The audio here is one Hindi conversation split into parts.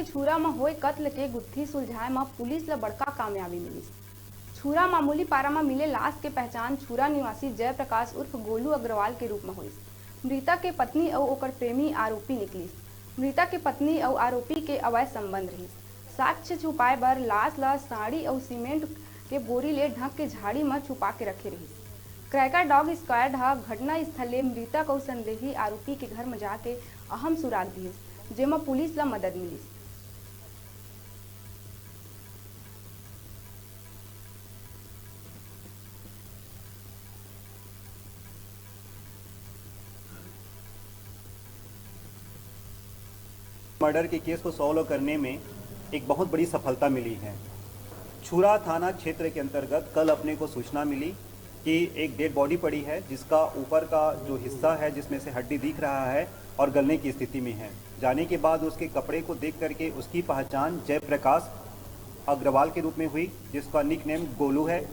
छुरा में होए कत्ल के गुत्थी सुलझाए में पुलिस ला बड़का कामयाबी मिली। छुरा मामूली पारा में मिले लाश के पहचान छुरा निवासी जयप्रकाश उर्फ गोलू अग्रवाल के रूप में हुई। मृतक के पत्नी और ओकर प्रेमी आरोपी निकली। मृतक के पत्नी और आरोपी के अवैध संबंध रही। साक्ष्य छुपाए बर लाश ला साड़ी और सीमेंट के बोरी ले ढक के झाड़ी में छुपा के रखे रही। क्रैकर डॉग स्क्वाड घटना स्थल मृतक और संदेही आरोपी के घर में जाके अहम सुराग दिए, जेमा पुलिस ला मदद मिली। मर्डर के केस को सॉल्व करने में एक बहुत बड़ी सफलता मिली है। छुरा थाना क्षेत्र के अंतर्गत कल अपने को सूचना मिली कि एक डेड बॉडी पड़ी है, जिसका ऊपर का जो हिस्सा है जिसमें से हड्डी दिख रहा है और गलने की स्थिति में है। जाने के बाद उसके कपड़े को देख करके उसकी पहचान जयप्रकाश अग्रवाल के रूप में हुई, जिसका निक नेम गोलू है।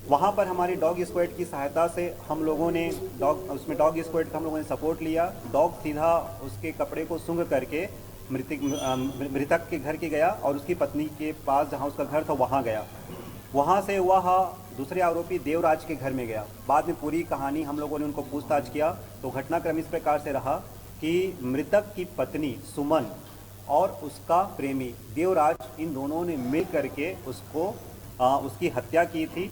वहाँ पर हमारे डॉग स्क्वाड की सहायता से हम लोगों ने डॉग स्क्वाड का हम लोगों ने सपोर्ट लिया। डॉग सीधा उसके कपड़े को सूंघ करके मृतक के घर के गया और उसकी पत्नी के पास जहाँ उसका घर था वहाँ गया। वहाँ से वह दूसरे आरोपी देवराज के घर में गया। बाद में पूरी कहानी हम लोगों ने उनको पूछताछ किया तो घटनाक्रम इस प्रकार से रहा कि मृतक की पत्नी सुमन और उसका प्रेमी देवराज, इन दोनों ने मिल करके उसकी हत्या की थी।